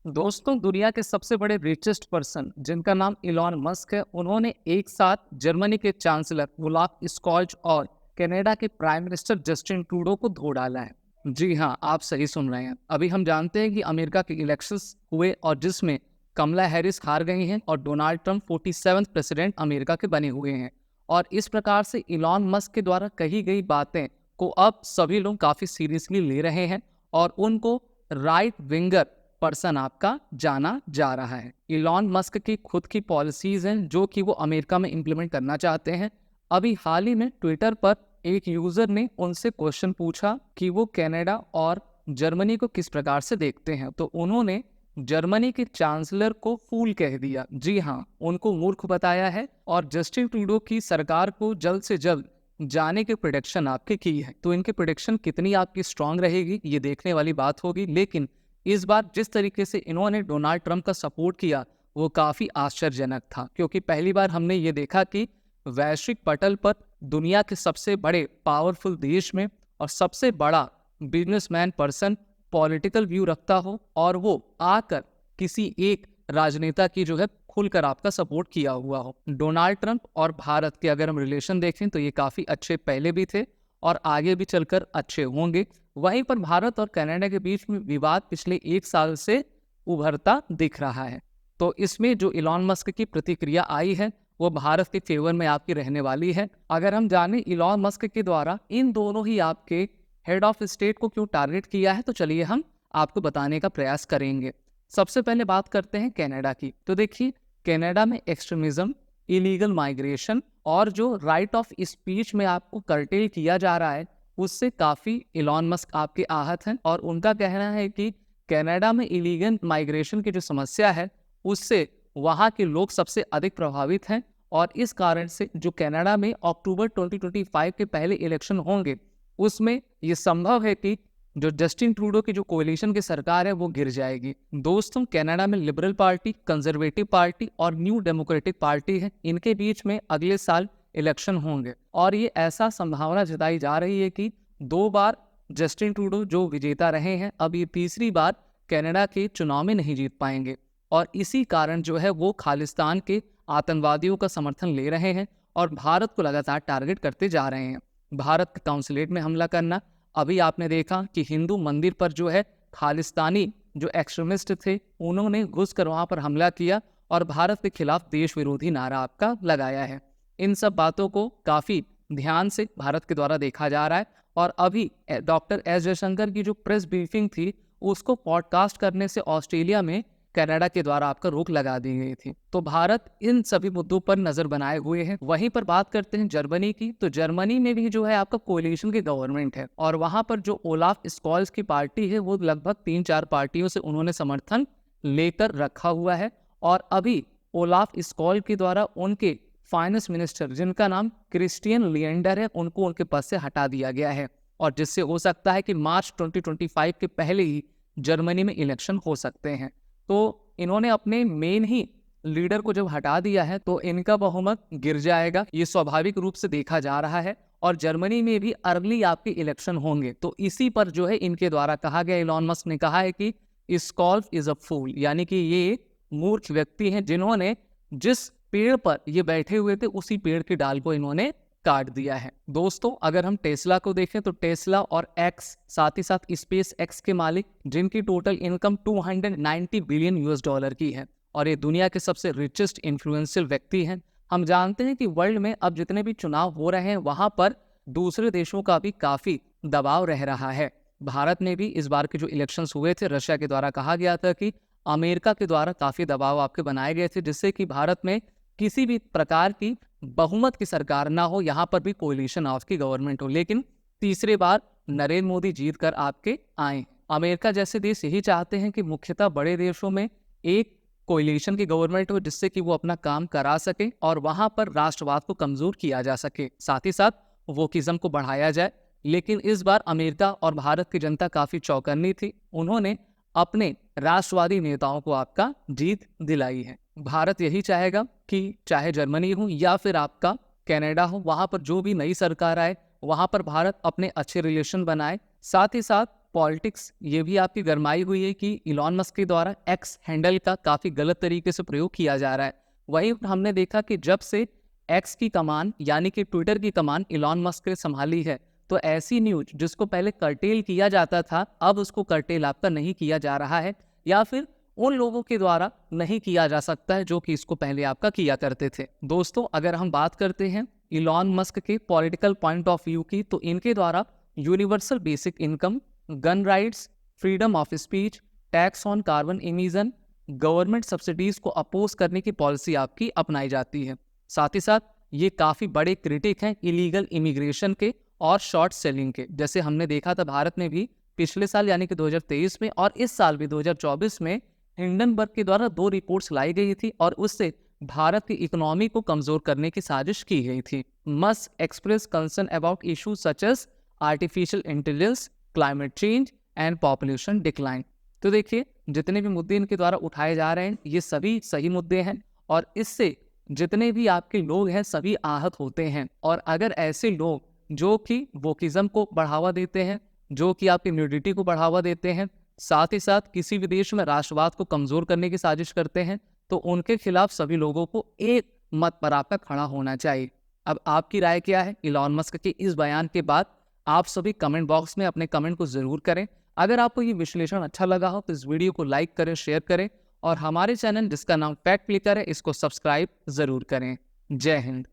दोस्तों, दुनिया के सबसे बड़े रिचेस्ट पर्सन जिनका नाम इलॉन मस्क है, उन्होंने एक साथ जर्मनी के चांसलर ओलाफ स्कॉल्ज और कनाडा के प्राइम मिनिस्टर जस्टिन ट्रूडो को धो डाला है। जी हाँ, आप सही सुन रहे हैं। अभी हम जानते हैं कि अमेरिका के इलेक्शंस हुए और जिसमें कमला हैरिस हार गई हैं और डोनाल्ड ट्रंप 47वें प्रेसिडेंट अमेरिका के बने हुए हैं। और इस प्रकार से इलॉन मस्क के द्वारा कही गई बातें को अब सभी लोग काफी सीरियसली ले रहे हैं और उनको राइट विंगर पर्सन आपका जाना जा रहा है। इलॉन मस्क की खुद की पॉलिसीज हैं जो कि वो अमेरिका में इंप्लीमेंट करना चाहते हैं। अभी हाल ही में ट्विटर पर एक यूजर ने उनसे क्वेश्चन पूछा कि वो कनाडा और जर्मनी को किस प्रकार से देखते हैं, तो उन्होंने जर्मनी के चांसलर को फूल कह दिया। जी हाँ, उनको मूर्ख बताया है और जस्टिन ट्रूडो की सरकार को जल्द से जल्द जाने की प्रेडिक्शन आपकी की है। तो इनकी प्रेडिक्शन कितनी आपकी स्ट्रांग रहेगी ये देखने वाली बात होगी। लेकिन इस बार जिस तरीके से इन्होंने डोनाल्ड ट्रंप का सपोर्ट किया वो काफी आश्चर्यजनक था, क्योंकि पहली बार हमने ये देखा कि वैश्विक पटल पर दुनिया के सबसे बड़े पावरफुल देश में और सबसे बड़ा बिजनेसमैन पर्सन पॉलिटिकल व्यू रखता हो और वो आकर किसी एक राजनेता की जो है खुलकर आपका सपोर्ट किया हुआ हो। डोनाल्ड ट्रंप और भारत के अगर हम रिलेशन देखें तो ये काफी अच्छे पहले भी थे और आगे भी चलकर अच्छे होंगे। वहीं पर भारत और कनाडा के बीच में विवाद पिछले एक साल से उभरता दिख रहा है। तो इसमें जो इलॉन मस्क की प्रतिक्रिया आई है वो भारत के फेवर में आपकी रहने वाली है। अगर हम जाने इलॉन मस्क के द्वारा इन दोनों ही आपके हेड ऑफ स्टेट को क्यों टारगेट किया है, तो चलिए हम आपको बताने का प्रयास करेंगे। सबसे पहले बात करते हैं कनाडा की। तो देखिए, कनाडा में एक्सट्रीमिज्म, इलीगल माइग्रेशन और जो राइट ऑफ स्पीच में आपको कर्टेल किया जा रहा है उससे काफी इलॉन मस्क आपके आहत हैं और उनका कहना है कि कनाडा में इलीगल माइग्रेशन की जो समस्या है उससे वहां के लोग सबसे अधिक प्रभावित हैं और इस कारण से जो कनाडा में अक्टूबर 2025 के पहले इलेक्शन होंगे उसमें यह संभव है कि जो जस्टिन ट्रूडो की जो कोalition की सरकार है वो गिर जाएगी। दोस्तों, कनाडा में लिबरल पार्टी, कंजर्वेटिव पार्टी और न्यू डेमोक्रेटिक पार्टी है, इनके बीच में अगले साल इलेक्शन होंगे और ये ऐसा संभावना जताई जा रही है कि 2 बार जस्टिन ट्रूडो जो विजेता रहे हैं अब ये तीसरी बार कनाडा के चुनाव में नहीं जीत पाएंगे और इसी कारण जो है वो खालिस्तान के आतंकवादियों का समर्थन ले रहे हैं और भारत को लगातार टारगेट करते जा रहे हैं। भारत के काउंसिलेट में हमला करना, अभी आपने देखा कि हिंदू मंदिर पर जो है खालिस्तानी जो एक्सट्रीमिस्ट थे उन्होंने घुसकर वहां पर हमला किया और भारत के खिलाफ देश विरोधी नारा आपका लगाया है। इन सब बातों को काफी ध्यान से भारत के द्वारा देखा जा रहा है और अभी डॉक्टर एस जयशंकर की जो प्रेस ब्रीफिंग थी उसको पॉडकास्ट करने से ऑस्ट्रेलिया में कनाडा के द्वारा आपका रोक लगा दी गई थी। तो भारत इन सभी मुद्दों पर नजर बनाए हुए है। वहीं पर बात करते हैं जर्मनी की। तो जर्मनी में भी जो है आपका कोलिशन की गवर्नमेंट है और वहां पर जो ओलाफ स्कॉल्ज की पार्टी है वो लगभग 3-4 पार्टियों से उन्होंने समर्थन लेकर रखा हुआ है और अभी ओलाफ स्कॉल के द्वारा उनके फाइनेंस मिनिस्टर जिनका नाम क्रिस्टियन लिएंडर है उनको उनके पद से हटा दिया गया है और जिससे हो सकता है कि मार्च 2025 के पहले ही जर्मनी में इलेक्शन हो सकते हैं। तो इन्होंने अपने मेन ही लीडर को जब हटा दिया है तो इनका बहुमत गिर जाएगा, ये स्वाभाविक रूप से देखा जा रहा है और जर्मनी में भी अर्ली आपके इलेक्शन होंगे। तो इसी पर जो है इनके द्वारा कहा गया, इलॉन मस्क ने कहा है कि स्कॉल्फ इज अ फूल, यानी कि ये मूर्ख व्यक्ति हैं जिन्होंने जिस पेड़ पर ये बैठे हुए थे उसी पेड़ की डाल को इन्होंने काट दिया है। दोस्तों, अगर हम टेस्ला को देखें तो टेस्ला और एक्स, साथ ही साथ स्पेस एक्स के मालिक जिनकी total income 290 billion US dollar की है और ये दुनिया के सबसे रिचेस्ट इन्फ्लुएंशियल व्यक्ति हैं। हम जानते हैं कि वर्ल्ड में अब जितने भी चुनाव हो रहे हैं वहां पर दूसरे देशों का भी काफी दबाव रह रहा है। भारत में भी इस बार के जो इलेक्शंस हुए थे रशिया के द्वारा कहा गया था कि अमेरिका के द्वारा काफी दबाव आपके बनाए गए थे जिससे कि भारत में किसी भी प्रकार की बहुमत की सरकार ना हो, यहाँ पर भी कोलिशन ऑफ की गवर्नमेंट हो। लेकिन तीसरे बार नरेंद्र मोदी जीत कर आपके आए। अमेरिका जैसे देश यही चाहते हैं कि मुख्यतः बड़े देशों में एक कोलिशन की गवर्नमेंट हो जिससे कि वो अपना काम करा सके और वहां पर राष्ट्रवाद को कमजोर किया जा सके, साथ ही साथ वोकिज्म को बढ़ाया जाए। लेकिन इस बार अमेरिका और भारत की जनता काफी चौकन्नी थी, उन्होंने अपने राष्ट्रवादी नेताओं को आपका जीत दिलाई है। भारत यही चाहेगा कि चाहे जर्मनी हो या फिर आपका कनाडा हो, वहां पर जो भी नई सरकार आए वहां पर भारत अपने अच्छे रिलेशन बनाए, साथ ही साथ पॉलिटिक्स ये भी आपकी गरमाई हुई है कि इलॉन मस्क के द्वारा एक्स हैंडल का काफ़ी गलत तरीके से प्रयोग किया जा रहा है। वहीं हमने देखा कि जब से एक्स की कमान यानी कि ट्विटर की कमान इलॉन मस्क ने संभाली है, तो ऐसी न्यूज जिसको पहले कर्टेल किया जाता था, अब उसको कर्टेल आपका नहीं किया जा रहा है, या फिर उन लोगों के द्वारा नहीं किया जा सकता है जो कि इसको पहले आपका किया करते थे। दोस्तों, अगर हम बात करते हैं इलॉन मस्क के पॉलिटिकल पॉइंट ऑफ व्यू की, तो इनके द्वारा universal basic income, gun rights, freedom of speech, tax on carbon emission, government subsidies को अपोज करने की पॉलिसी आपकी अपनाई जाती है। साथ ही साथ ये काफ़ी बड़े क्रिटिक हैं इलीगल इमिग्रेशन के और शॉर्ट सेलिंग के। जैसे हमने देखा था भारत में भी पिछले साल यानी कि 2023 में और इस साल भी 2024 में हिंडनबर्ग के द्वारा 2 रिपोर्ट्स लाई गई थी और उससे भारत की इकोनॉमी को कमजोर करने की साजिश की गई थी। Musk express concern about issues such as artificial intelligence, climate change and population decline. तो देखिए, जितने भी मुद्दे इनके द्वारा उठाए जा रहे हैं ये सभी सही मुद्दे हैं और इससे जितने भी आपके लोग हैं सभी आहत होते हैं। और अगर ऐसे लोग जो कि वोकिज्म को बढ़ावा देते हैं, जो कि आपकी न्यूडिटी को बढ़ावा देते हैं, साथ ही साथ किसी भी देश में राष्ट्रवाद को कमजोर करने की साजिश करते हैं, तो उनके खिलाफ सभी लोगों को एक मत पर आपका खड़ा होना चाहिए। अब आपकी राय क्या है इलॉन मस्क के इस बयान के बाद? आप सभी कमेंट बॉक्स में अपने कमेंट को जरूर करें। अगर आपको ये विश्लेषण अच्छा लगा हो तो इस वीडियो को लाइक करें, शेयर करें और हमारे चैनल जिसका नाम फैक्ट क्लिकर है इसको सब्सक्राइब जरूर करें। जय हिंद।